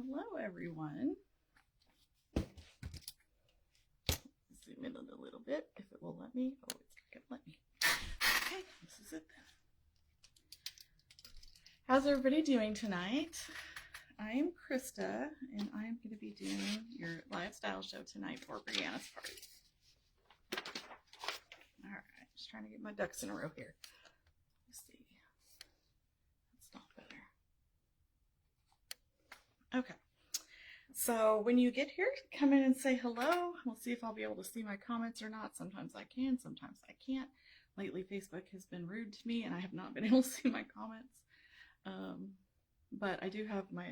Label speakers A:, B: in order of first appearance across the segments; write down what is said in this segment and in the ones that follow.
A: Hello, everyone. Zoom in a little bit if it will let me. Oh, it's not going to let me. Okay, this is it then. How's everybody doing tonight? I am Krista, and I'm going to be doing your live style show tonight for Brianna's party. All right, just trying to get my ducks in a row here. Let's see. That's not better. Okay. So when you get here, come in and say hello. We'll see if I'll be able to see my comments or not. Sometimes I can, sometimes I can't. Lately, Facebook has been rude to me and I have not been able to see my comments. But I do have my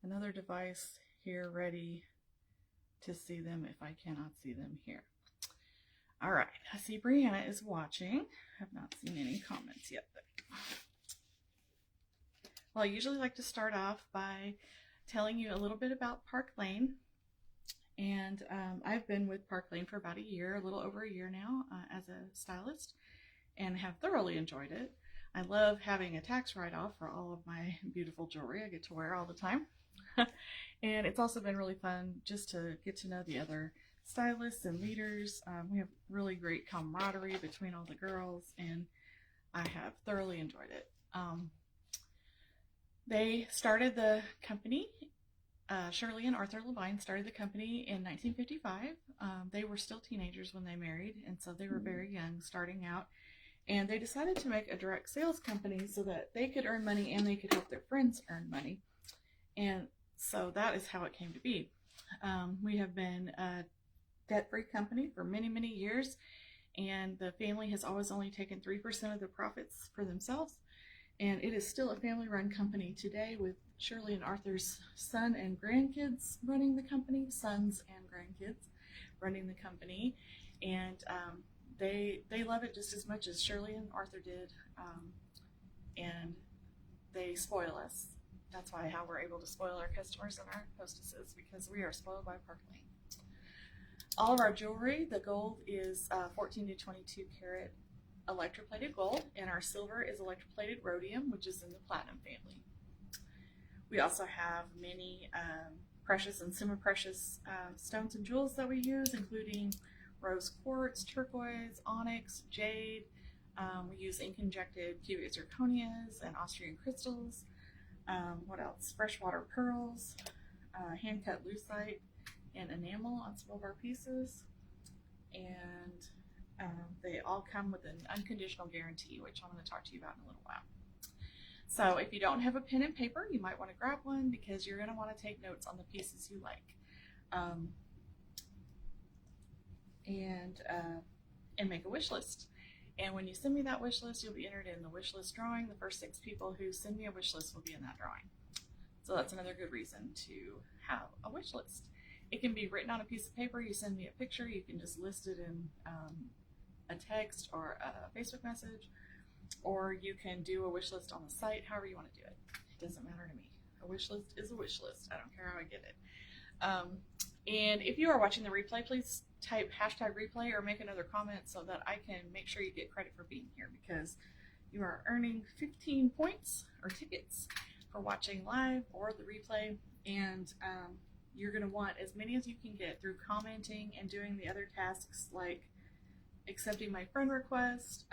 A: another device here ready to see them if I cannot see them here. All right, I see Brianna is watching. I have not seen any comments yet. Well, I usually like to start off by telling you a little bit about Park Lane. And I've been with Park Lane for about a year, a little over a year now, as a stylist, and have thoroughly enjoyed it. I love having a tax write-off for all of my beautiful jewelry I get to wear all the time. And it's also been really fun just to get to know the other stylists and leaders. We have really great camaraderie between all the girls, and I have thoroughly enjoyed it. They started the company, Shirley and Arthur Levine started the company in 1955. They were still teenagers when they married, and so they were very young starting out. And they decided to make a direct sales company so that they could earn money and they could help their friends earn money. And so that is how it came to be. We have been a debt-free company for many, many years, and the family has always only taken 3% of the profits for themselves. And it is still a family-run company today with Shirley and Arthur's son and grandkids running the company, sons and grandkids running the company. And they love it just as much as Shirley and Arthur did, and they spoil us. That's how we're able to spoil our customers and our hostesses, because we are spoiled by Park Lane. All of our jewelry, the gold is 14 to 22 karat electroplated gold, and our silver is electroplated rhodium, which is in the platinum family. We also have many precious and semi-precious stones and jewels that we use, including rose quartz, turquoise, onyx, jade. We use ink-injected cubic zirconias and Austrian crystals. What else? Freshwater pearls, hand-cut lucite, and enamel on some of our pieces. And they all come with an unconditional guarantee, which I'm going to talk to you about in a little while. So if you don't have a pen and paper, you might want to grab one, because you're going to want to take notes on the pieces you like. And make a wish list. And when you send me that wish list, you'll be entered in the wish list drawing. The first 6 people who send me a wish list will be in that drawing. So that's another good reason to have a wish list. It can be written on a piece of paper. You send me a picture. You can just list it in a text or a Facebook message, or you can do a wish list on the site, however you want to do it. It doesn't matter to me. A wish list is a wish list. I don't care how I get it. And if you are watching the replay, please type #replay or make another comment so that I can make sure you get credit for being here, because you are earning 15 points or tickets for watching live or the replay. And you're going to want as many as you can get through commenting and doing the other tasks like accepting my friend request,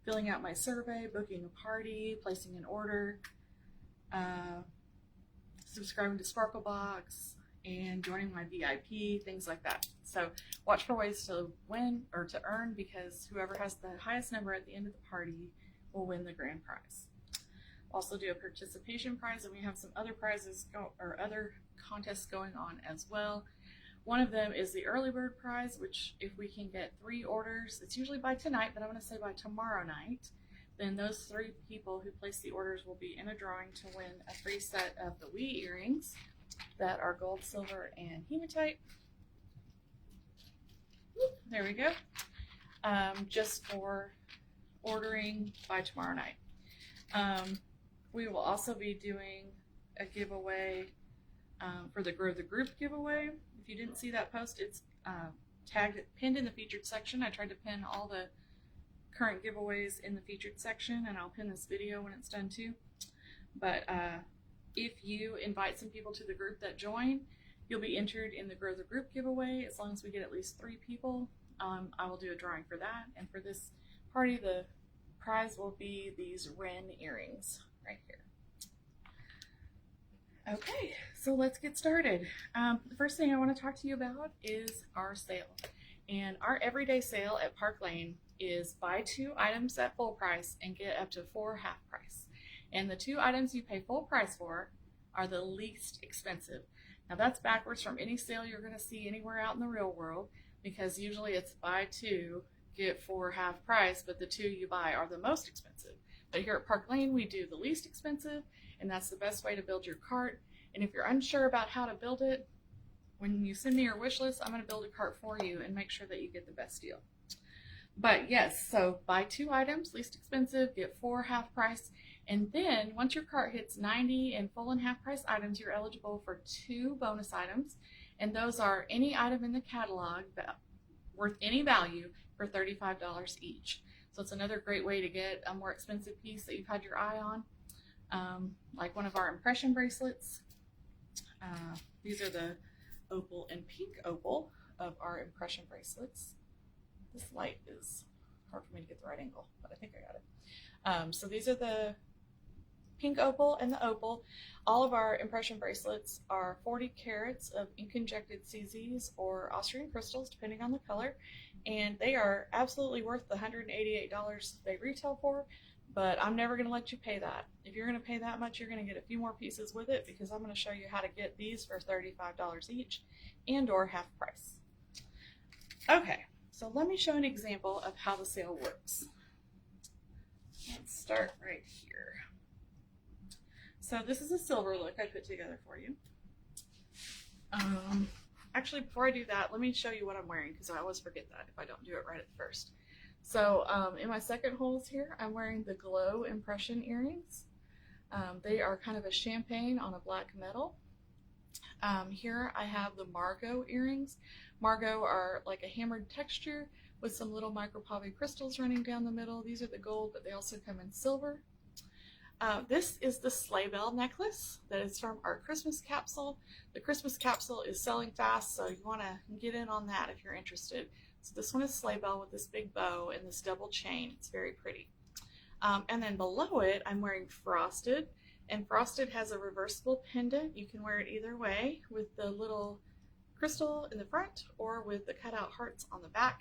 A: filling out my survey, booking a party, placing an order, subscribing to Sparklebox, and joining my VIP, things like that. So watch for ways to win or to earn, because whoever has the highest number at the end of the party will win the grand prize. Also do a participation prize, and we have some other prizes other contests going on as well. One of them is the early bird prize, which if we can get 3 orders, it's usually by tonight, but I'm going to say by tomorrow night, then those 3 people who place the orders will be in a drawing to win a free set of the Wee earrings that are gold, silver, and hematite. There we go. Just for ordering by tomorrow night. We will also be doing a giveaway for the Grow the Group giveaway. If you didn't see that post, it's pinned in the featured section. I tried to pin all the current giveaways in the featured section, and I'll pin this video when it's done too. But If you invite some people to the group that join, you'll be entered in the Grow the Group giveaway as long as we get at least 3 people. I will do a drawing for that. And for this party, the prize will be these Wren earrings right here. Okay, so let's get started. The first thing I want to talk to you about is our sale. And our everyday sale at Park Lane is buy 2 items at full price and get up to 4 half price. And the 2 items you pay full price for are the least expensive. Now that's backwards from any sale you're going to see anywhere out in the real world, because usually it's buy 2, get 4 half price, but the 2 you buy are the most expensive. But here at Park Lane, we do the least expensive, and that's the best way to build your cart. And if you're unsure about how to build it, when you send me your wish list, I'm going to build a cart for you and make sure that you get the best deal. But yes, so buy 2 items, least expensive, get 4 half price. And then once your cart hits 90 and full and half price items, you're eligible for 2 bonus items. And those are any item in the catalog worth any value for $35 each. So it's another great way to get a more expensive piece that you've had your eye on, like one of our impression bracelets. These are the opal and pink opal of our impression bracelets. This light is hard for me to get the right angle, but I think I got it. So these are the pink opal and the opal. All of our impression bracelets are 40 carats of ink injected CZs or Austrian crystals, depending on the color, and they are absolutely worth the $188 they retail for. But I'm never going to let you pay that. If you're going to pay that much, you're going to get a few more pieces with it, because I'm going to show you how to get these for $35 each and or half price. Okay, so let me show an example of how the sale works. Let's start right here. So this is a silver look I put together for you. Actually, before I do that, let me show you what I'm wearing, because I always forget that if I don't do it right at first. So in my second holes here, I'm wearing the Glow Impression earrings. They are kind of a champagne on a black metal. Here I have the Margot earrings. Margot are like a hammered texture with some little micropave crystals running down the middle. These are the gold, but they also come in silver. This is the Sleigh Bell necklace that is from our Christmas capsule. The Christmas capsule is selling fast, so you want to get in on that if you're interested. So this one is Sleigh Bell with this big bow and this double chain. It's very pretty. And then below it, I'm wearing Frosted. And Frosted has a reversible pendant. You can wear it either way, with the little crystal in the front or with the cutout hearts on the back.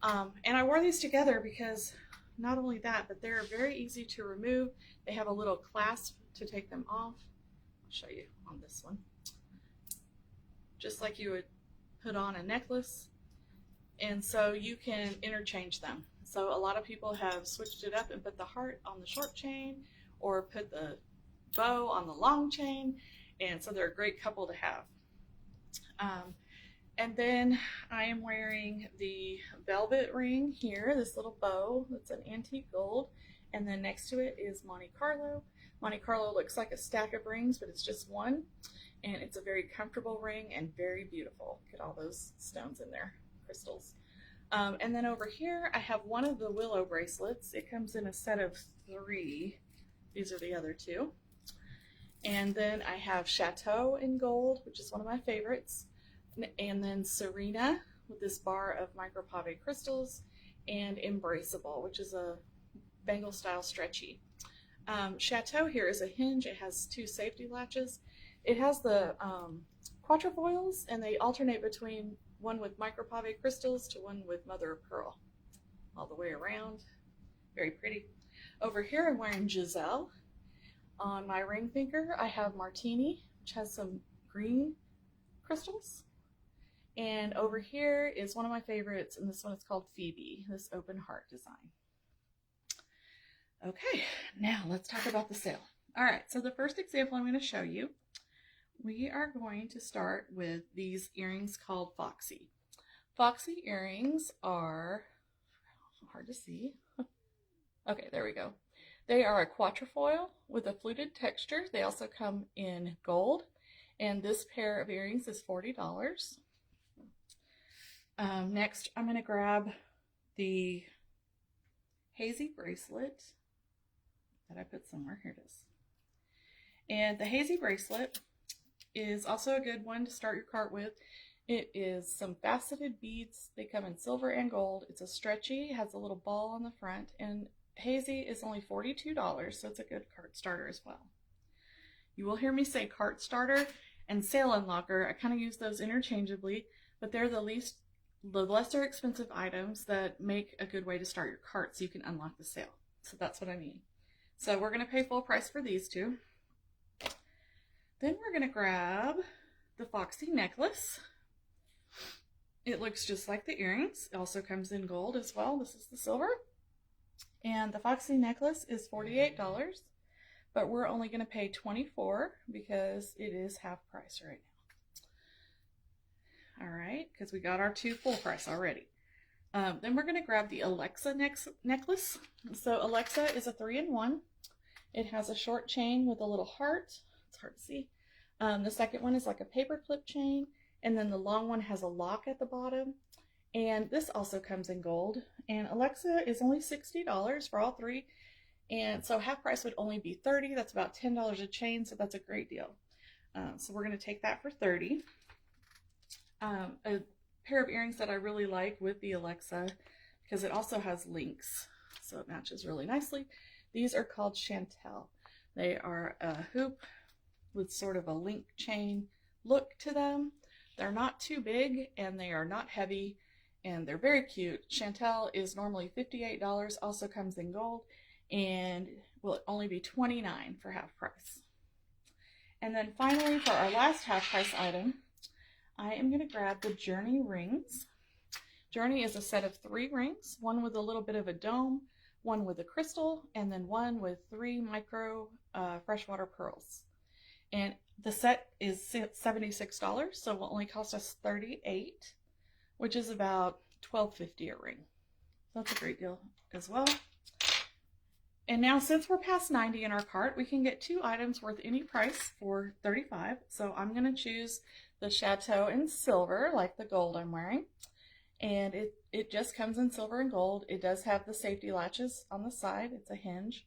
A: And I wore these together because not only that, but they're very easy to remove. They have a little clasp to take them off. I'll show you on this one. Just like you would put on a necklace. And so you can interchange them. So a lot of people have switched it up and put the heart on the short chain or put the bow on the long chain. And so they're a great couple to have. And then I am wearing the velvet ring here, this little bow that's an antique gold. And then next to it is Monte Carlo. Monte Carlo looks like a stack of rings, but it's just one. And it's a very comfortable ring and very beautiful. Look at all those stones in there, crystals. And then over here, I have one of the willow bracelets. It comes in a set of 3. These are the other 2. And then I have Chateau in gold, which is one of my favorites. And then Serena with this bar of micropave crystals, and Embraceable, which is a bangle style stretchy. Chateau here is a hinge. It has 2 safety latches. It has the quatrefoils, and they alternate between one with micropave crystals to one with mother of pearl, all the way around. Very pretty. Over here I'm wearing Giselle. On my ring finger I have Martini, which has some green crystals. And over here is one of my favorites, and this one is called Phoebe, this open heart design. Okay, now let's talk about the sale. All right, so the first example I'm going to show you, we are going to start with these earrings called Foxy. Foxy earrings are hard to see. Okay, there we go. They are a quatrefoil with a fluted texture. They also come in gold, and this pair of earrings is $40. Next, I'm going to grab the hazy bracelet that I put somewhere. Here it is. And the Hazy bracelet is also a good one to start your cart with. It is some faceted beads. They come in silver and gold. It's a stretchy, has a little ball on the front, and Hazy is only $42, so it's a good cart starter as well. You will hear me say cart starter and sale unlocker. I kind of use those interchangeably, but they're the lesser expensive items that make a good way to start your cart so you can unlock the sale. So that's what I mean. So we're going to pay full price for these two. Then we're going to grab the Foxy necklace. It looks just like the earrings. It also comes in gold as well. This is the silver. And the Foxy necklace is $48, but we're only going to pay $24 because it is half price right now. All right, because we got our two full price already. Then we're going to grab the Alexa necklace. So Alexa is a 3-in-1. It has a short chain with a little heart. It's hard to see. The second one is like a paper clip chain, and then the long one has a lock at the bottom. And this also comes in gold. And Alexa is only $60 for all three. And so half price would only be $30. That's about $10 a chain, so that's a great deal. So we're going to take that for $30. A pair of earrings that I really like with the Alexa, because it also has links, so it matches really nicely. These are called Chantel. They are a hoop with sort of a link chain look to them. They're not too big and they are not heavy, and they're very cute. Chantel is normally $58, also comes in gold, and will only be $29 for half price. And then finally, for our last half price item, I am going to grab the Journey rings. Journey is a set of 3 rings, one with a little bit of a dome, one with a crystal, and then one with 3 micro freshwater pearls. And the set is $76, so it will only cost us $38, which is about $12.50 a ring. That's a great deal as well. And now, since we're past $90 in our cart, we can get 2 items worth any price for $35. So I'm going to choose the Chateau in silver, like the gold I'm wearing. And it just comes in silver and gold. It does have the safety latches on the side. It's a hinge.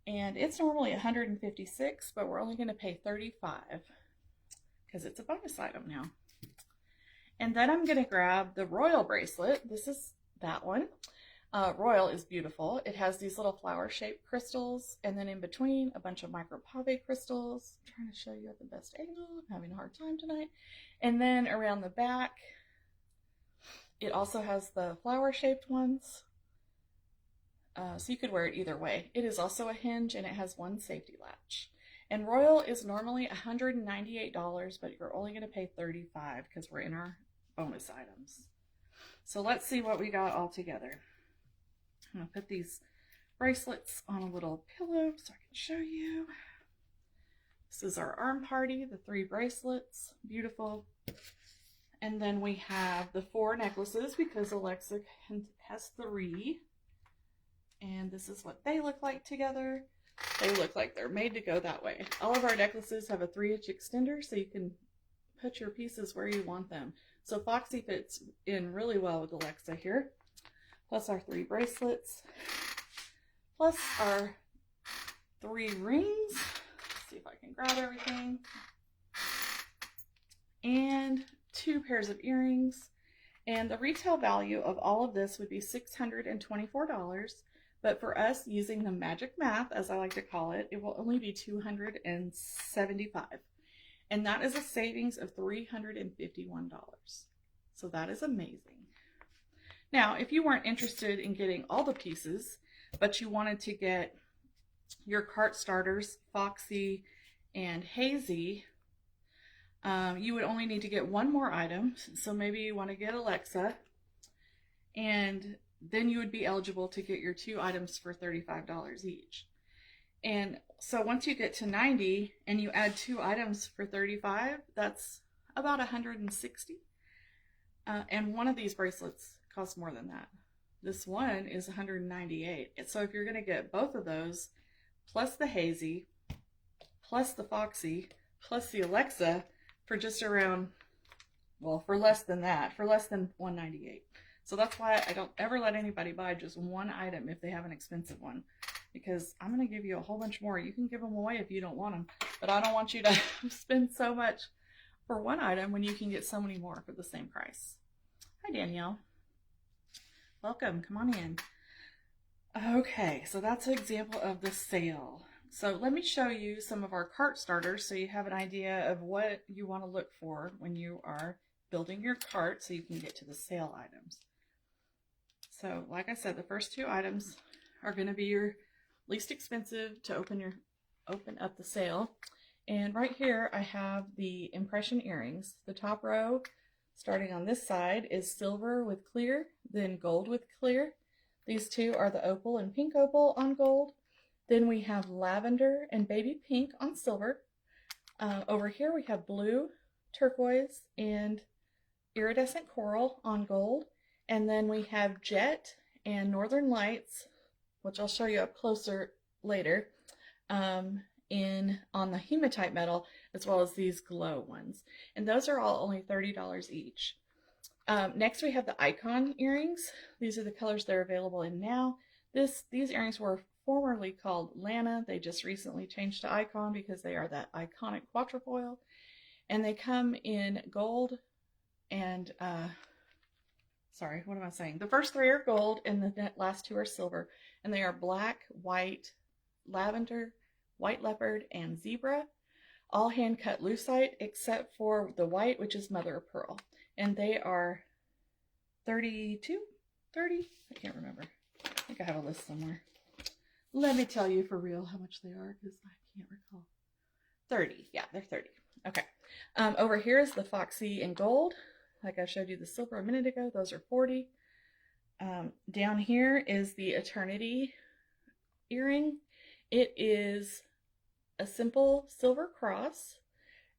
A: And it's normally $156, but we're only going to pay $35 because it's a bonus item now. And then I'm going to grab the Royal bracelet. This is that one. Royal is beautiful. It has these little flower-shaped crystals, and then in between, a bunch of micropave crystals. I'm trying to show you at the best angle. I'm having a hard time tonight. And then around the back, it also has the flower-shaped ones. So you could wear it either way. It is also a hinge, and it has one safety latch. And Royal is normally $198, but you're only going to pay $35 because we're in our bonus items. So let's see what we got all together. I'm going to put these bracelets on a little pillow so I can show you. This is our arm party, the 3 bracelets, beautiful. And then we have the 4 necklaces because Alexa has 3. And this is what they look like together. They look like they're made to go that way. All of our necklaces have a 3-inch extender, so you can put your pieces where you want them. So Foxy fits in really well with Alexa here. Plus our 3 bracelets. Plus our 3 rings. Let's see if I can grab everything. And 2 pairs of earrings. And the retail value of all of this would be $624. But for us, using the magic math, as I like to call it, it will only be $275. And that is a savings of $351. So that is amazing. Now, if you weren't interested in getting all the pieces, but you wanted to get your cart starters, Foxy and Hazy, you would only need to get 1 more item. So maybe you want to get Alexa, and then you would be eligible to get your 2 items for $35 each. And so once you get to 90 and you add 2 items for $35, that's about $160. And one of these bracelets costs more than that. This one is $198. So if you're going to get both of those, plus the Hazy, plus the Foxy, plus the Alexa, for just around, well, for less than that, for less than $198. So that's why I don't ever let anybody buy just 1 item if they have an expensive one. because I'm going to give you a whole bunch more. You can give them away if you don't want them, but I don't want you to spend so much for one item when you can get so many more for the same price. Hi, Danielle. Welcome. Come on in. Okay, so that's an example of the sale. So let me show you some of our cart starters so you have an idea of what you want to look for when you are building your cart so you can get to the sale items. So like I said, the first two items are going to be your least expensive to open up the sale. And right here I have the impression earrings. The top row, starting on this side, is silver with clear, then gold with clear. These two are the opal and pink opal on gold. Then we have lavender and baby pink on silver. Over here we have blue, turquoise, and iridescent coral on gold. And then we have jet and northern lights, which I'll show you up closer later, on the hematite metal, as well as these glow ones. And those are all only $30 each. Next we have the icon earrings. These are the colors they're available in now. These earrings were formerly called Lana. They just recently changed to icon because they are that iconic quatrefoil. And they come in gold and, sorry, what am I saying? The first three are gold and the last two are silver. And they are black, white, lavender, white leopard, and zebra. All hand cut lucite except for the white, which is mother of pearl. And they are 32, 30? I can't remember. I think I have a list somewhere. Let me tell you for real how much they are because I can't recall. 30. Yeah, they're 30. Okay. Over here is the Foxy in gold. Like I showed you the silver a minute ago. Those are 40. Down here is the Eternity earring. It is a simple silver cross,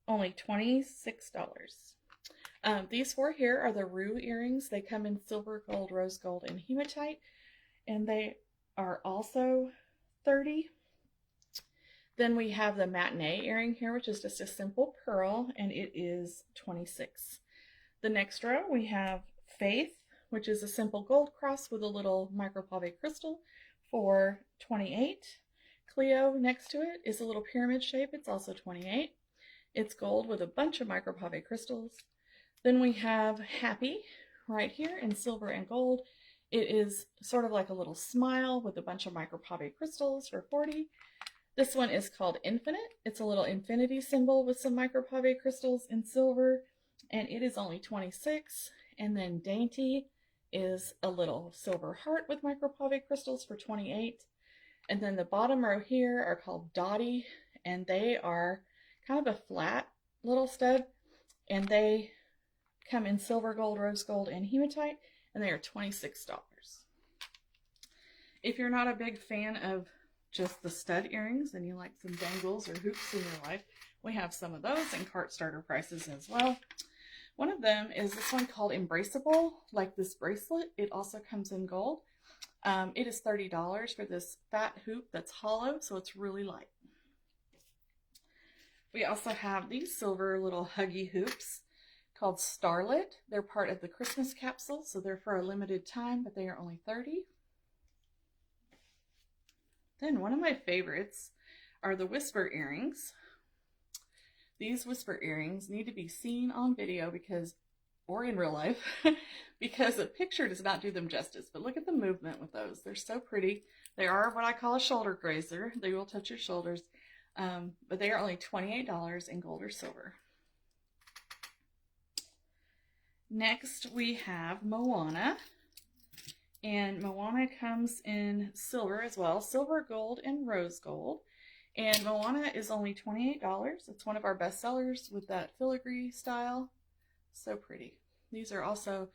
A: only $26. These four here are the Rue earrings. They come in silver, gold, rose gold, and hematite, and they are also 30. Then we have the Matinee earring here, which is just a simple pearl, and it is 26. The next row we have Faith, which is a simple gold cross with a little micropave crystal, for 28. Cleo next to it is a little pyramid shape. It's also 28. It's gold with a bunch of micropave crystals. Then we have Happy right here in silver and gold. It is sort of like a little smile with a bunch of micropave crystals for 40. This one is called Infinite. It's a little infinity symbol with some micropave crystals in silver, and it is only 26. And then Dainty is a little silver heart with micropave crystals for 28. And then the bottom row here are called Dottie, and they are kind of a flat little stud, and they come in silver, gold, rose gold, and hematite, and they are $26. If you're not a big fan of just the stud earrings and you like some dangles or hoops in your life, we have some of those in cart starter prices as well. One of them is this one called Embraceable, like this bracelet. It also comes in gold. It is $30 for this fat hoop that's hollow, so it's really light. We also have these silver little huggy hoops called Starlit. They're part of the Christmas capsule, so they're for a limited time, but they are only 30. Then one of my favorites are the Whisper earrings. These Whisper earrings need to be seen on video or in real life, because a picture does not do them justice. But look at the movement with those. They're so pretty. They are what I call a shoulder grazer. They will touch your shoulders, but they are only $28 in gold or silver. Next we have Moana, and Moana comes in silver as well, silver, gold, and rose gold. And Moana is only $28. It's one of our best sellers with that filigree style. So pretty. These are also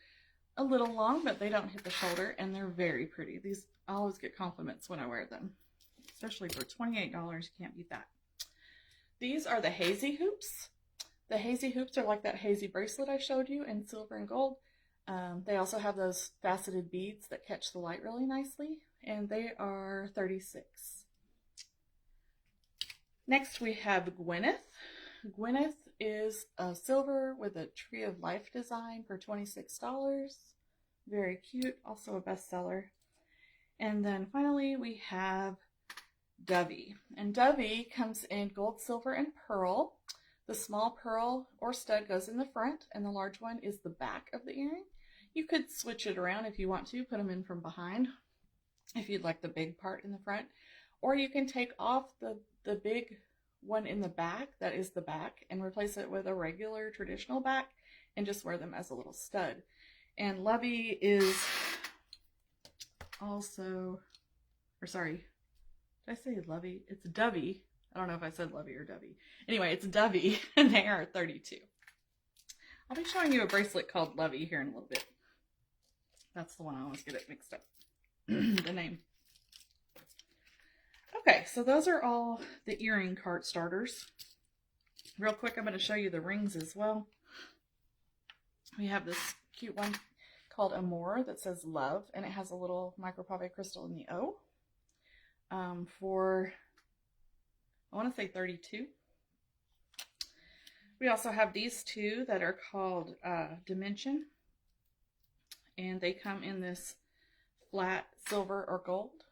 A: a little long, but they don't hit the shoulder, and they're very pretty. I always get compliments when I wear them, especially for $28. You can't beat that. These are the Hazy hoops. The Hazy hoops are like that hazy bracelet I showed you in silver and gold. They also have those faceted beads that catch the light really nicely, and they are 36. Next we have Gwyneth. Gwyneth is a silver with a Tree of Life design for $26. Very cute, also a bestseller. And then finally we have Dovey. And Dovey comes in gold, silver, and pearl. The small pearl or stud goes in the front, and the large one is the back of the earring. You could switch it around if you want to, put them in from behind if you'd like the big part in the front. Or you can take off the big one in the back, that is the back, and replace it with a regular traditional back and just wear them as a little stud. And Lovey is also, or sorry, did I say Lovey? It's Dovey. I don't know if I said Lovey or Dovey. Anyway, it's Dovey, and they are 32. I'll be showing you a bracelet called Lovey here in a little bit. That's the one I always get it mixed up. The name. Okay, so those are all the earring cart starters. Real quick, I'm going to show you the rings as well. We have this cute one called Amore that says love, and it has a little micropave crystal in the O. For, I want to say 32. We also have these two that are called Dimension, and they come in this flat silver or gold,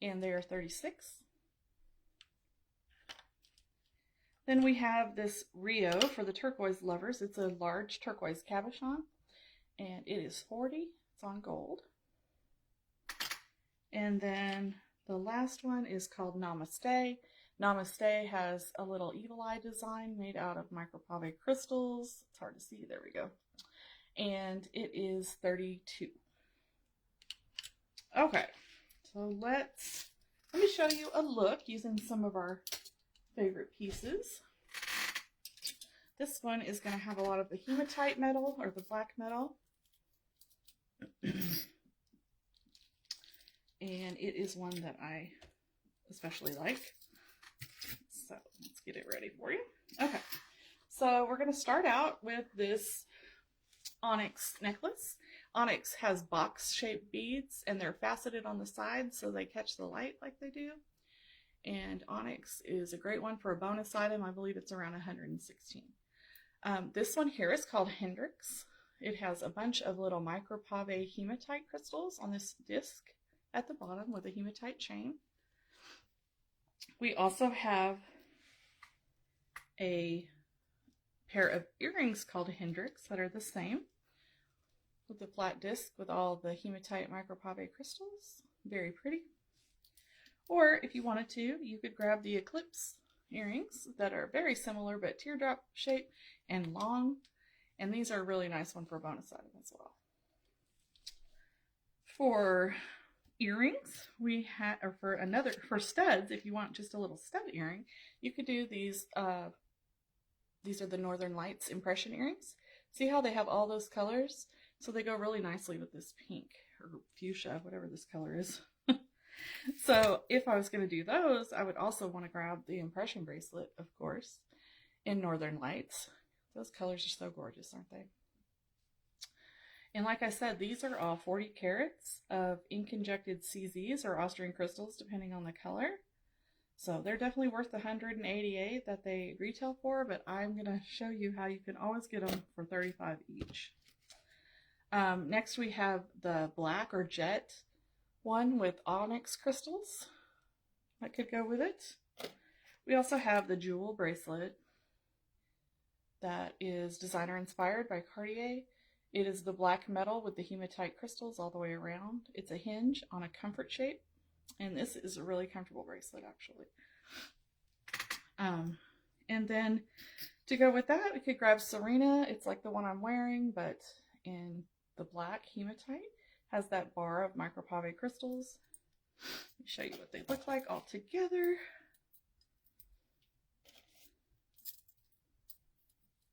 A: and they are 36. Then we have this Rio for the turquoise lovers. It's a large turquoise cabochon, and it is 40. It's on gold. And then the last one is called Namaste. Namaste has a little evil eye design made out of micropave crystals. It's hard to see. There we go. And it is 32. Okay, so let me show you a look using some of our favorite pieces. This one is going to have a lot of the hematite metal, or the black metal. And it is one that I especially like. So let's get it ready for you. Okay, so we're going to start out with this onyx necklace. Onyx has box-shaped beads, and they're faceted on the sides so they catch the light like they do. And onyx is a great one for a bonus item. I believe it's around 116. This one here is called Hendrix. It has a bunch of little micropave hematite crystals on this disc at the bottom with a hematite chain. We also have a pair of earrings called Hendrix that are the same, with the flat disc with all the hematite micropave crystals. Very pretty. Or if you wanted to, you could grab the Eclipse earrings that are very similar but teardrop shape and long. And these are a really nice one for a bonus item as well. For earrings, we have, or for studs, if you want just a little stud earring, you could do these. These are the Northern Lights impression earrings. See how they have all those colors? So they go really nicely with this pink or fuchsia, whatever this color is. So if I was going to do those, I would also want to grab the impression bracelet, of course, in Northern Lights. Those colors are so gorgeous, aren't they? And like I said, these are all 40 carats of ink injected CZs or Austrian crystals, depending on the color. So they're definitely worth the $188 that they retail for, but I'm going to show you how you can always get them for $35 each. Next we have the black or jet one with onyx crystals that could go with it. We also have the jewel bracelet that is designer inspired by Cartier. It is the black metal with the hematite crystals all the way around. It's a hinge on a comfort shape, and this is a really comfortable bracelet actually. And then to go with that, we could grab Serena. It's like the one I'm wearing, but in the black hematite. Has that bar of micropave crystals. Let me show you what they look like all together.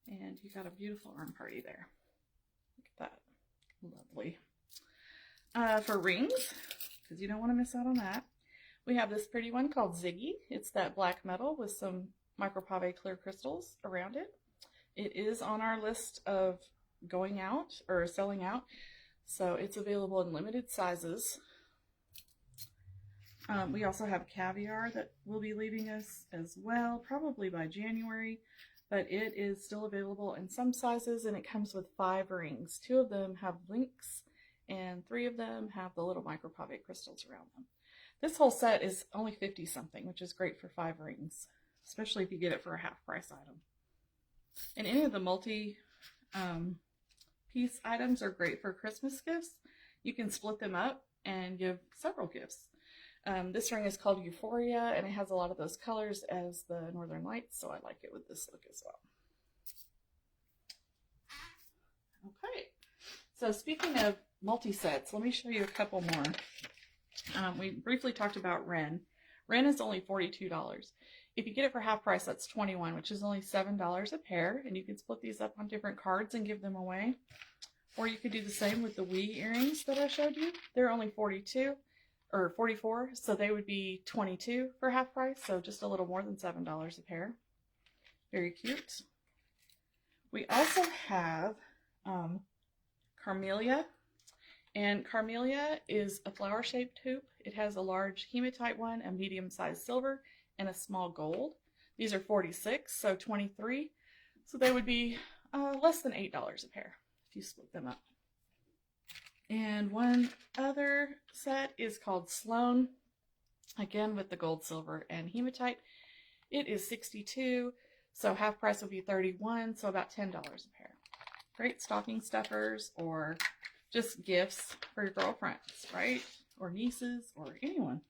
A: And you got a beautiful arm party there. Look at that. Lovely. For rings, because you don't want to miss out on that, we have this pretty one called Ziggy. It's that black metal with some micropave clear crystals around it. It is on our list of going out or selling out. So it's available in limited sizes. We also have Caviar that will be leaving us as well, probably by January, but it is still available in some sizes, and it comes with 5 rings. 2 of them have links, and 3 of them have the little micropave crystals around them. This whole set is only 50 something, which is great for 5 rings, especially if you get it for a half price item. And any of the multi piece items are great for Christmas gifts. You can split them up and give several gifts. This ring is called Euphoria, and it has a lot of those colors as the Northern Lights, so I like it with this look as well. Okay, so speaking of multi-sets, let me show you a couple more. We briefly talked about Wren. Wren is only $42. If you get it for half price, that's $21, which is only $7 a pair, and you can split these up on different cards and give them away. Or you could do the same with the Wee earrings that I showed you. They're only $42 or $44, so they would be $22 for half price, so just a little more than $7 a pair. Very cute. We also have Carmelia, and Carmelia is a flower-shaped hoop. It has a large hematite one, a medium-sized silver, and a small gold. These are $46, so $23, so they would be less than $8 a pair if you split them up. And one other set is called Sloan, again with the gold, silver, and hematite. It is $62, so half price would be $31, so about $10 a pair. Great stocking stuffers or just gifts for your girlfriends, right? Or nieces or anyone.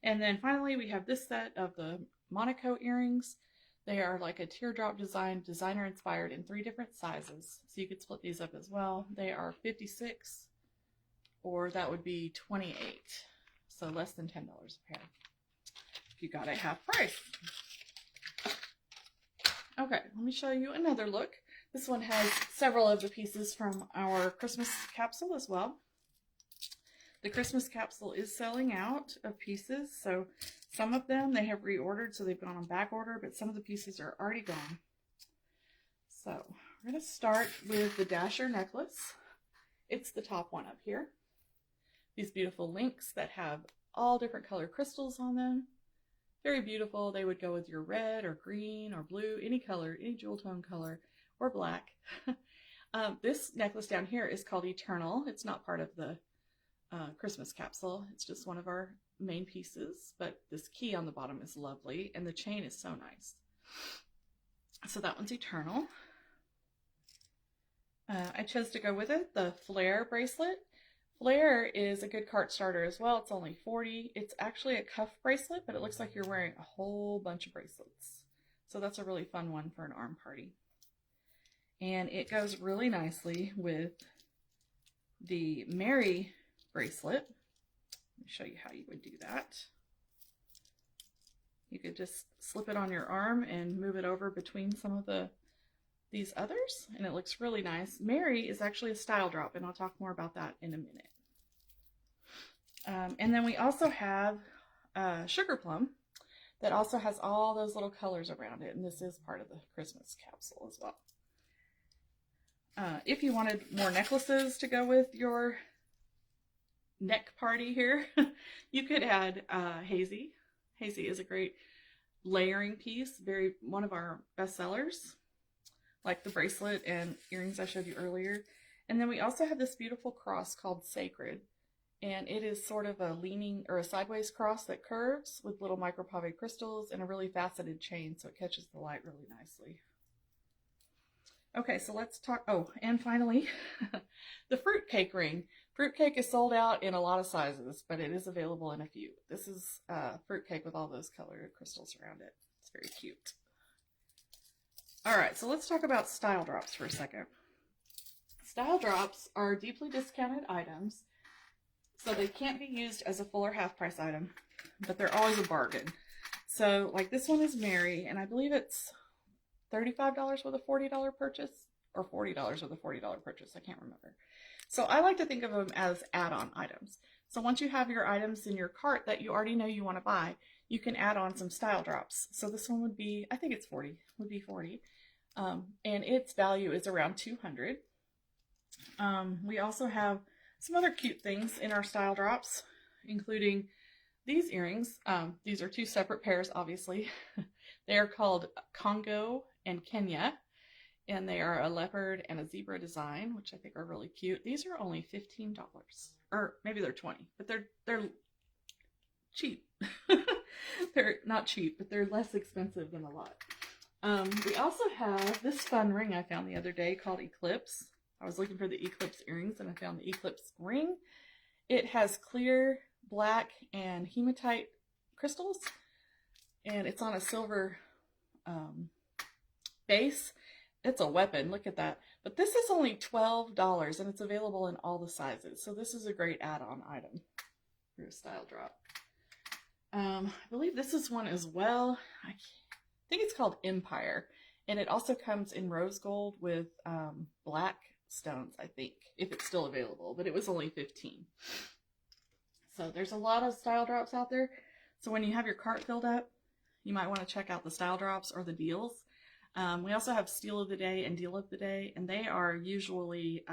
A: And then finally we have this set of the Monaco earrings. They are like a teardrop design, designer inspired in 3 different sizes. So you could split these up as well. They are $56, or that would be $28. So less than $10 a pair if you got it half price. Okay, let me show you another look. This one has several of the pieces from our Christmas capsule as well. The Christmas capsule is selling out of pieces, so some of them they have reordered, so they've gone on back order, but some of the pieces are already gone. So we're going to start with the Dasher necklace. It's the top one up here. These beautiful links that have all different color crystals on them. Very beautiful. They would go with your red or green or blue, any color, any jewel tone color, or black. This necklace down here is called Eternal. It's not part of the Christmas capsule. It's just one of our main pieces, but this key on the bottom is lovely, and the chain is so nice. So that one's Eternal. I chose to go with it, the Flare bracelet. Flare is a good cart starter as well. It's only $40. It's actually a cuff bracelet, but it looks like you're wearing a whole bunch of bracelets. So that's a really fun one for an arm party. And it goes really nicely with the Mary bracelet. Let me show you how you would do that. You could just slip it on your arm and move it over between some of these others, and it looks really nice. Mary is actually a style drop, and I'll talk more about that in a minute. And then we also have Sugar Plum that also has all those little colors around it, and this is part of the Christmas capsule as well. If you wanted more necklaces to go with your neck party here, you could add Hazy. Hazy is a great layering piece, one of our best sellers, like the bracelet and earrings I showed you earlier. And then we also have this beautiful cross called Sacred, and it is sort of a leaning or a sideways cross that curves with little micropave crystals and a really faceted chain, so it catches the light really nicely. Okay, so let's talk, oh, and finally, the fruitcake ring. Fruitcake is sold out in a lot of sizes, but it is available in a few. This is fruitcake with all those colored crystals around it. It's very cute. All right, so let's talk about style drops for a second. Style drops are deeply discounted items, so they can't be used as a full or half price item, but they're always a bargain. So like this one is Mary, and I believe it's $35 with a $40 purchase, or $40 with a $40 purchase, I can't remember. So I like to think of them as add-on items. So once you have your items in your cart that you already know you want to buy, you can add on some style drops. So this one would be, I think it's 40, would be 40. And its value is around 200. We also have some other cute things in our style drops, including these earrings. These are 2 separate pairs, obviously. They are called Congo and Kenya, and they are a leopard and a zebra design, which I think are really cute. These are only $15, or maybe they're $20, but they're cheap. They're not cheap, but they're less expensive than a lot. We also have this fun ring I found the other day called Eclipse. I was looking for the Eclipse earrings and I found the Eclipse ring. It has clear, black, and hematite crystals, and it's on a silver base. It's a weapon, look at that. But this is only $12 and it's available in all the sizes. So this is a great add-on item for a style drop. I believe this is one as well. I think it's called Empire. And it also comes in rose gold with black stones, I think, if it's still available. But it was only $15. So there's a lot of style drops out there. So when you have your cart filled up, you might want to check out the style drops or the deals. We also have Steal of the Day and Deal of the Day, and they are usually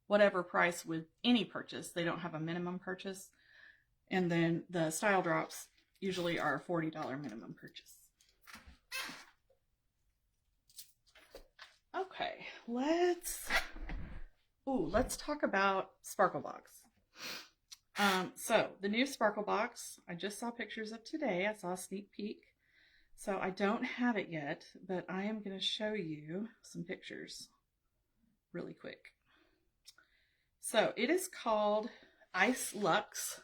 A: whatever price with any purchase. They don't have a minimum purchase. And then the style drops usually are a $40 minimum purchase. Okay, let's talk about Sparkle Box. So the new Sparkle Box, I just saw pictures of today. I saw a sneak peek. So I don't have it yet, but I am going to show you some pictures really quick. So it is called Ice Luxe.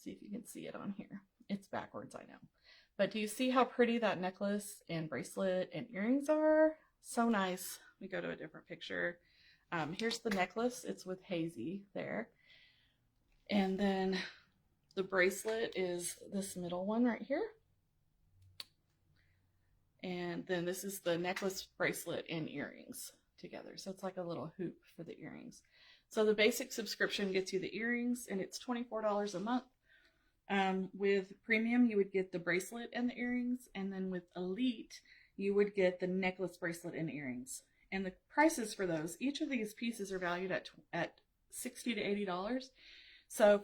A: See if you can see it on here. It's backwards, I know. But do you see how pretty that necklace and bracelet and earrings are? So nice. We go to a different picture. Here's the necklace. It's with Hazy there. And then the bracelet is this middle one right here. And then this is the necklace, bracelet, and earrings together. So it's like a little hoop for the earrings. So the basic subscription gets you the earrings, and it's $24 a month. With premium, you would get the bracelet and the earrings. And then with elite, you would get the necklace, bracelet, and earrings. And the prices for those, each of these pieces are valued at $60 to $80. So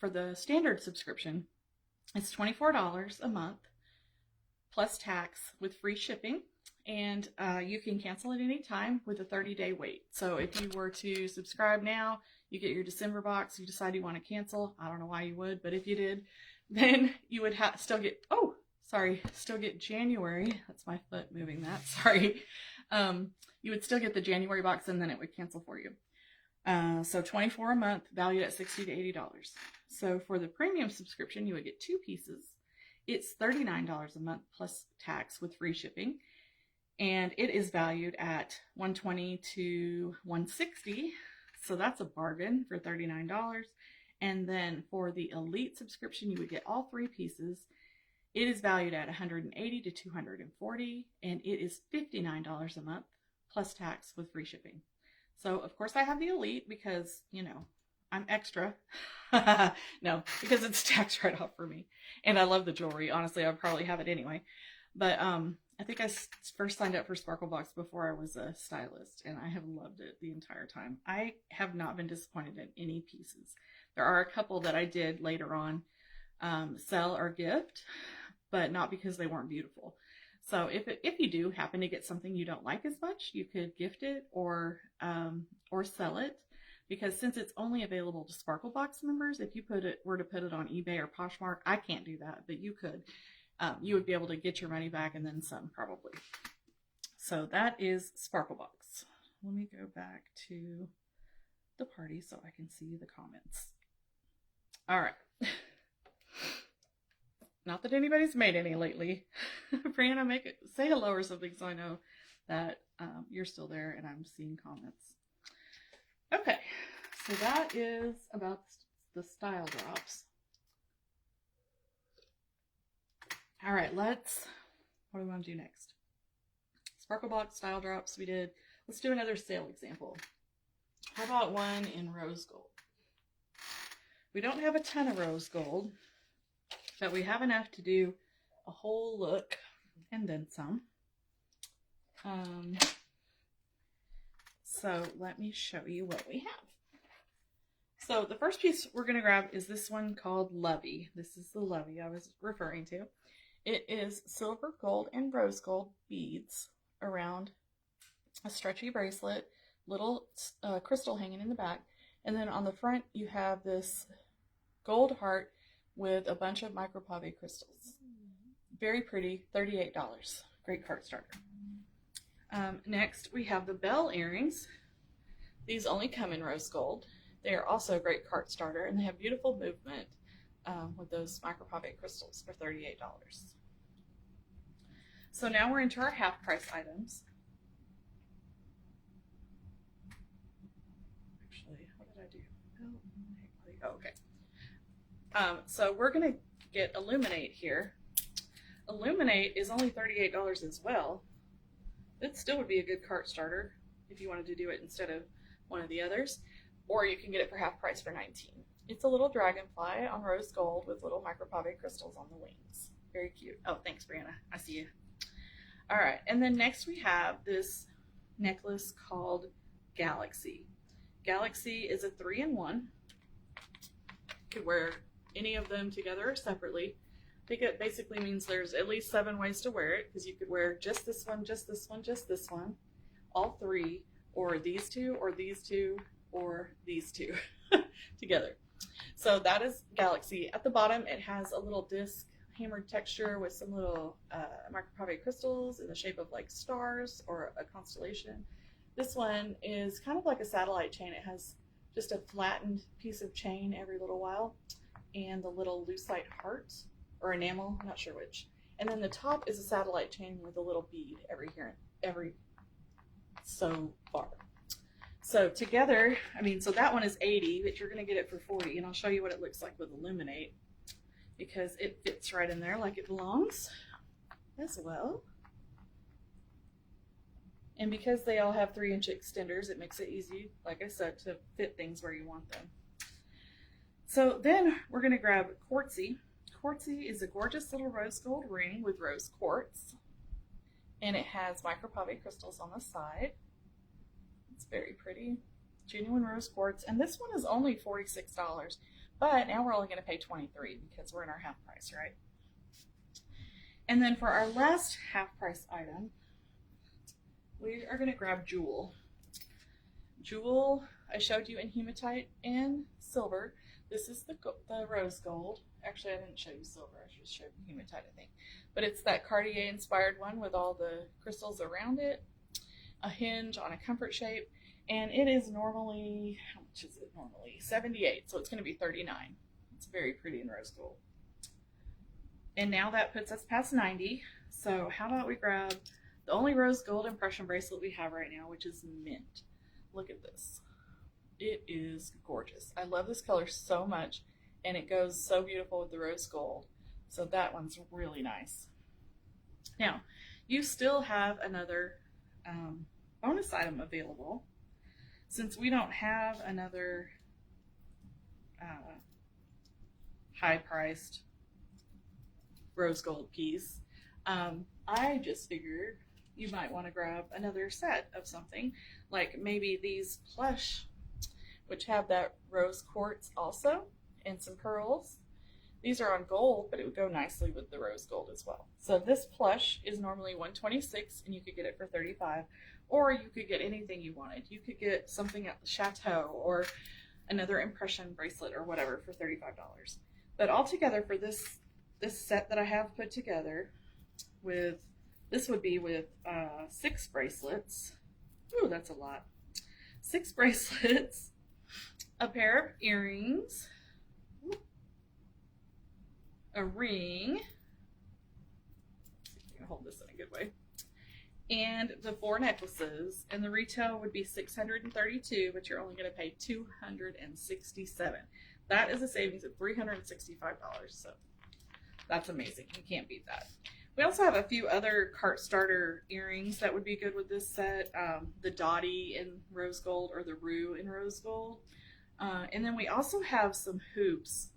A: for the standard subscription, it's $24 a month. Plus tax with free shipping, and you can cancel at any time with a 30-day wait. So if you were to subscribe now, you get your December box, you decide you want to cancel. I don't know why you would, but if you did, then you would still get January. That's my foot moving that, sorry. You would still get the January box and then it would cancel for you. So $24 a month, valued at $60 to $80. So for the premium subscription, you would get 2 pieces. It's $39 a month plus tax with free shipping, and it is valued at $120 to $160. So that's a bargain for $39. And then for the elite subscription, you would get all 3 pieces. It is valued at $180 to $240, and it is $59 a month plus tax with free shipping. So of course I have the elite because, you know, I'm extra. No, because it's tax write-off for me. And I love the jewelry. Honestly, I would probably have it anyway. But I think I first signed up for Sparkle Box before I was a stylist, and I have loved it the entire time. I have not been disappointed in any pieces. There are a couple that I did later on sell or gift, but not because they weren't beautiful. So if you do happen to get something you don't like as much, you could gift it or sell it. Because since it's only available to Sparkle Box members, if you were to put it on eBay or Poshmark, I can't do that, but you could. You would be able to get your money back and then some, probably. So that is Sparkle Box. Let me go back to the party so I can see the comments. All right. Not that anybody's made any lately. Brianna, say hello or something so I know that you're still there and I'm seeing comments. Okay, so that is about the style drops. All right, what do we want to do next? Sparkle Box style drops we did. Let's do another sale example. How about one in rose gold? We don't have a ton of rose gold, but we have enough to do a whole look and then some. So let me show you what we have. So the first piece we're going to grab is this one called Lovey. This is the Lovey I was referring to. It is silver, gold, and rose gold beads around a stretchy bracelet, little crystal hanging in the back. And then on the front, you have this gold heart with a bunch of micropave crystals. Very pretty, $38. Great cart starter. Next, we have the bell earrings. These only come in rose gold. They are also a great cart starter, and they have beautiful movement with those micropave crystals for $38. So now we're into our half price items. Actually, what did I do? Oh, okay. So we're going to get Illuminate here. Illuminate is only $38 as well. It still would be a good cart starter if you wanted to do it instead of one of the others, or you can get it for half price for $19. It's a little dragonfly on rose gold with little micropave crystals on the wings. Very cute. Oh, thanks, Brianna. I see you. All right, and then next we have this necklace called Galaxy. Galaxy is a 3-in-1. You could wear any of them together or separately. I think it basically means there's at least 7 ways to wear it, because you could wear just this one, just this one, just this one, all 3, or these 2, or these 2, or these 2 together. So that is Galaxy. At the bottom, it has a little disc hammered texture with some little micropave crystals in the shape of like stars or a constellation. This one is kind of like a satellite chain. It has just a flattened piece of chain every little while, and the little lucite heart or enamel, I'm not sure which. And then the top is a satellite chain with a little bead every so far. So together, so that one is $80, but you're going to get it for $40, and I'll show you what it looks like with Illuminate, because it fits right in there like it belongs as well. And because they all have 3-inch extenders, it makes it easy, like I said, to fit things where you want them. So then we're going to grab Quartzy. Quartzy is a gorgeous little rose gold ring with rose quartz, and it has micropave crystals on the side. It's very pretty. Genuine rose quartz, and this one is only $46, but now we're only going to pay $23 because we're in our half price, right? And then for our last half price item, we are going to grab Jewel. Jewel, I showed you in hematite and silver. This is the rose gold. Actually, I didn't show you silver. I just showed you hematite, I think. But it's that Cartier inspired one with all the crystals around it, a hinge on a comfort shape, and it is normally, how much is it normally? $78, so it's going to be $39. It's very pretty in rose gold. And now that puts us past $90. So how about we grab the only rose gold impression bracelet we have right now, which is mint. Look at this. It is gorgeous. I love this color so much, and it goes so beautiful with the rose gold. So that one's really nice. Now, you still have another bonus item available. Since we don't have another high-priced rose gold piece, I just figured you might want to grab another set of something, like maybe these plush, which have that rose quartz also, and some pearls. These are on gold, but it would go nicely with the rose gold as well. So this plush is normally $126, and you could get it for $35, or you could get anything you wanted. You could get something at the Chateau or another impression bracelet or whatever for $35. But altogether for this set that I have put together, with this would be with 6 bracelets. Ooh, that's a lot. 6 bracelets, a pair of earrings, a ring. Let's see if I can hold this in a good way. And the 4 necklaces, and the retail would be $632, but you're only going to pay $267. That is a savings of $365. So that's amazing. You can't beat that. We also have a few other cart starter earrings that would be good with this set. The Dottie in rose gold, or the Rue in rose gold. And then we also have some hoops,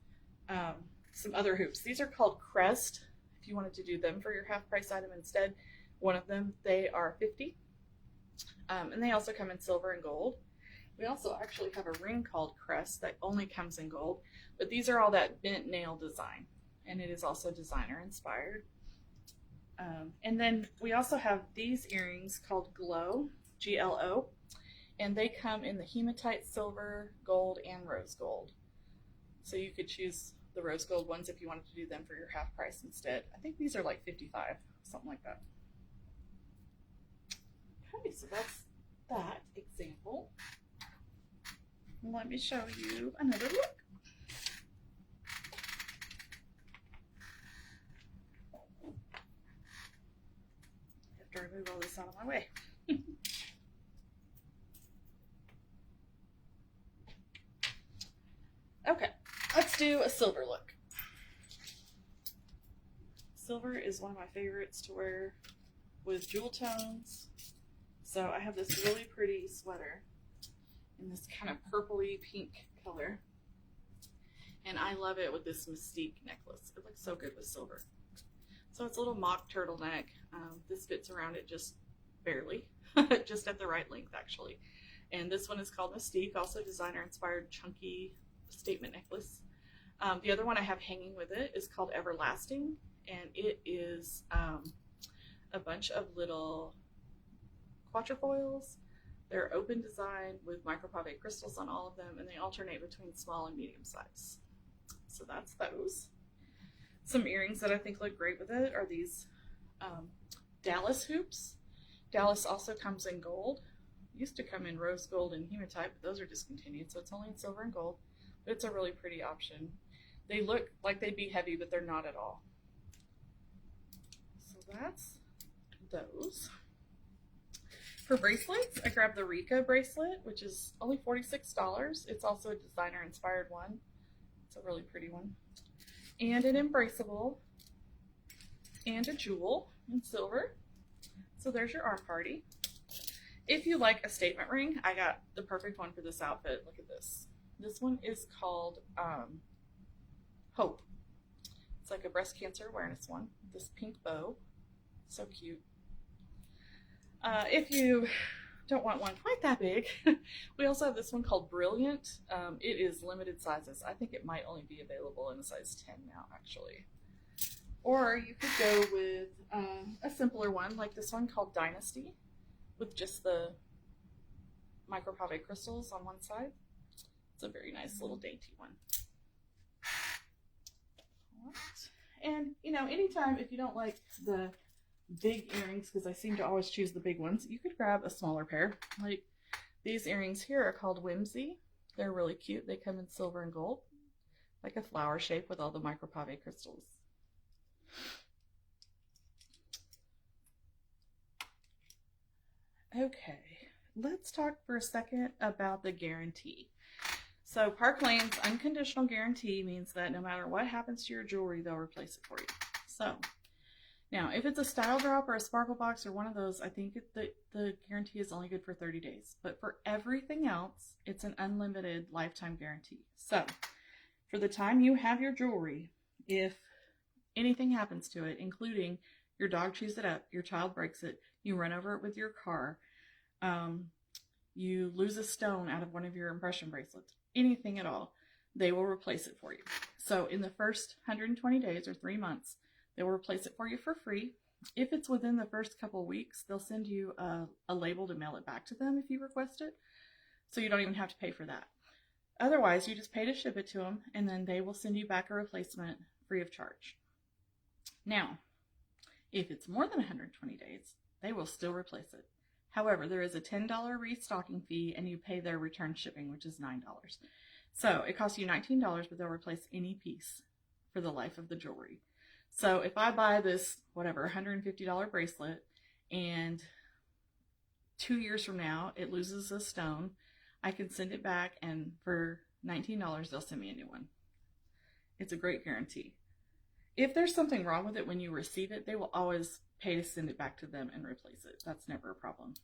A: some other hoops. These are called Crest, if you wanted to do them for your half price item instead. One of them, they are $50. And they also come in silver and gold. We also actually have a ring called Crest that only comes in gold, but these are all that bent nail design, and it is also designer inspired. And then we also have these earrings called Glow, G-L-O, and they come in the hematite, silver, gold, and rose gold. So you could choose the rose gold ones if you wanted to do them for your half price instead. I think these are like $55, something like that. Okay, so that's that example. Let me show you another look. I have to remove all this out of my way. Okay, let's do a silver look. Silver is one of my favorites to wear with jewel tones. So I have this really pretty sweater in this kind of purpley pink color. And I love it with this Mystique necklace. It looks so good with silver. So it's a little mock turtleneck. This fits around it just barely, just at the right length actually. And this one is called Mystique, also designer inspired chunky statement necklace. The other one I have hanging with it is called Everlasting, and it is a bunch of little quatrefoils. They're open design with micropave crystals on all of them, and they alternate between small and medium size. So that's those. Some earrings that I think look great with it are these Dallas hoops. Dallas also comes in gold. It used to come in rose gold and hematite, but those are discontinued, so it's only in silver and gold. But it's a really pretty option. They look like they'd be heavy, but they're not at all. So that's those. For bracelets, I grabbed the Rika bracelet, which is only $46. It's also a designer inspired one. It's a really pretty one. And an embraceable and a jewel in silver. So there's your arm party. If you like a statement ring, I got the perfect one for this outfit. Look at this. This one is called Hope. It's like a breast cancer awareness one. This pink bow. So cute. If you don't want one quite that big, we also have this one called Brilliant. It is limited sizes. I think it might only be available in a size 10 now, actually. Or you could go with a simpler one, like this one called Dynasty, with just the micropave crystals on one side. It's a very nice little dainty one. All right. And, you know, anytime if you don't like the big earrings, because I seem to always choose the big ones, you could grab a smaller pair. Like these earrings here are called Whimsy. They're really cute. They come in silver and gold, like a flower shape with all the micropave crystals. Okay, let's talk for a second about the guarantee. So Park Lane's unconditional guarantee means that no matter what happens to your jewelry, they'll replace it for you. So now, if it's a style drop or a sparkle box or one of those, I think the guarantee is only good for 30 days. But for everything else, it's an unlimited lifetime guarantee. So for the time you have your jewelry, if anything happens to it, including your dog chews it up, your child breaks it, you run over it with your car, you lose a stone out of one of your impression bracelets, anything at all, they will replace it for you. So in the first 120 days or 3 months, they will replace it for you for free. If it's within the first couple of weeks, they'll send you a label to mail it back to them if you request it. So you don't even have to pay for that. Otherwise, you just pay to ship it to them, and then they will send you back a replacement free of charge. Now, if it's more than 120 days, they will still replace it. However, there is a $10 restocking fee, and you pay their return shipping, which is $9. So it costs you $19, but they'll replace any piece for the life of the jewelry. So if I buy this, whatever, $150 bracelet, and 2 years from now it loses a stone, I can send it back, and for $19 they'll send me a new one. It's a great guarantee. If there's something wrong with it when you receive it, they will always pay to send it back to them and replace it. That's never a problem.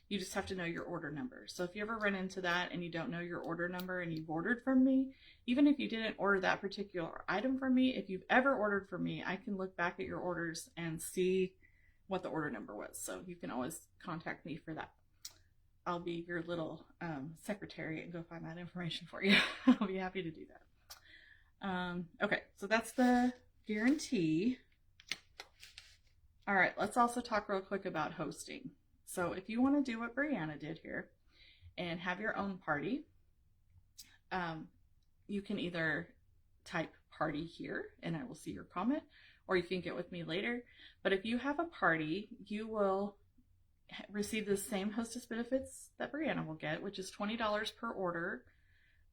A: You just have to know your order number. So if you ever run into that and you don't know your order number and you've ordered from me, even if you didn't order that particular item from me, if you've ever ordered from me, I can look back at your orders and see what the order number was. So you can always contact me for that. I'll be your little secretary and go find that information for you. I'll be happy to do that. Okay, so that's the guarantee. All right, let's also talk real quick about hosting. So if you want to do what Brianna did here and have your own party, you can either type party here and I will see your comment, or you can get with me later. But if you have a party, you will receive the same hostess benefits that Brianna will get, which is $20 per order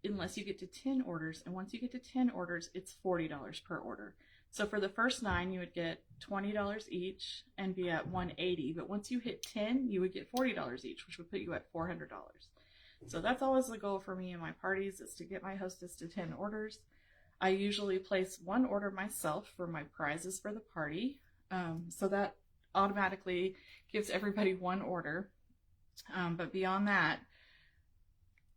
A: unless you get to 10 orders. And once you get to 10 orders, it's $40 per order. So for the first 9, you would get $20 each and be at $180. But once you hit 10, you would get $40 each, which would put you at $400. So that's always the goal for me in my parties, is to get my hostess to 10 orders. I usually place 1 order myself for my prizes for the party. So that automatically gives everybody 1 order. But beyond that,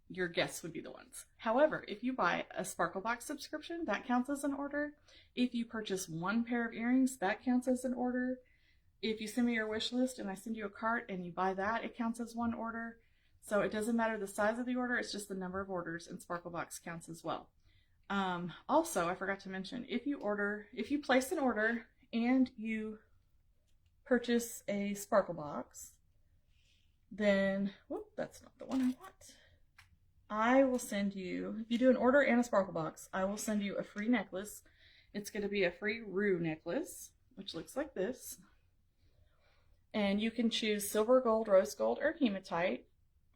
A: your guests would be the ones. However, if you buy a Sparklebox subscription, that counts as an order. If you purchase 1 pair of earrings, that counts as an order. If you send me your wish list and I send you a cart and you buy that, it counts as 1 order. So it doesn't matter the size of the order, it's just the number of orders, and Sparklebox counts as well. Also, I forgot to mention, if you place an order and you purchase a Sparklebox, then, whoop, that's not the one I want. I will send you, if you do an order and a Sparklebox, I will send you a free necklace. It's going to be a free Rue necklace, which looks like this. And you can choose silver, gold, rose gold, or hematite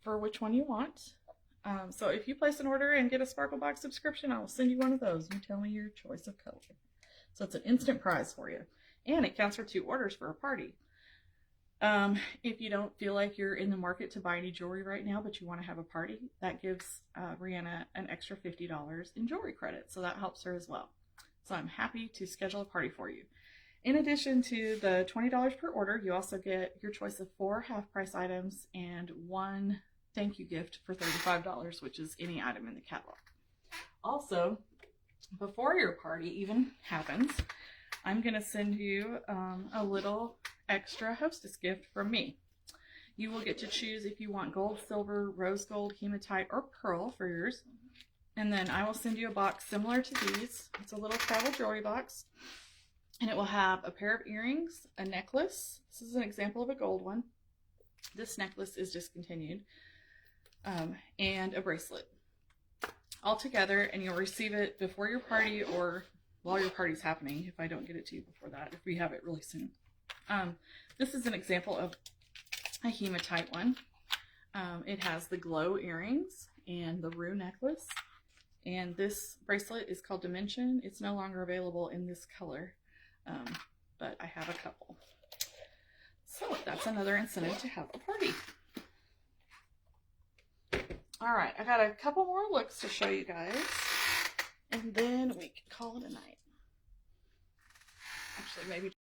A: for which one you want. So if you place an order and get a Sparklebox subscription, I will send you one of those. You tell me your choice of color. So it's an instant prize for you. And it counts for 2 orders for a party. If you don't feel like you're in the market to buy any jewelry right now, but you want to have a party, that gives Brianna an extra $50 in jewelry credit. So that helps her as well. So I'm happy to schedule a party for you. In addition to the $20 per order, you also get your choice of 4 half-price items and 1 thank you gift for $35, which is any item in the catalog. Also, before your party even happens, I'm going to send you a little extra hostess gift from me. You will get to choose if you want gold, silver, rose gold, hematite, or pearl for yours. And then I will send you a box similar to these. It's a little travel jewelry box. And it will have a pair of earrings, a necklace. This is an example of a gold one. This necklace is discontinued. And a bracelet. All together, and you'll receive it before your party or while your party's happening, if I don't get it to you before that, if we have it really soon. This is an example of a hematite one. It has the glow earrings and the Rue necklace. And this bracelet is called Dimension. It's no longer available in this color, but I have a couple. So that's another incentive to have a party. All right, I got a couple more looks to show you guys, and then we can call it a night. Actually, maybe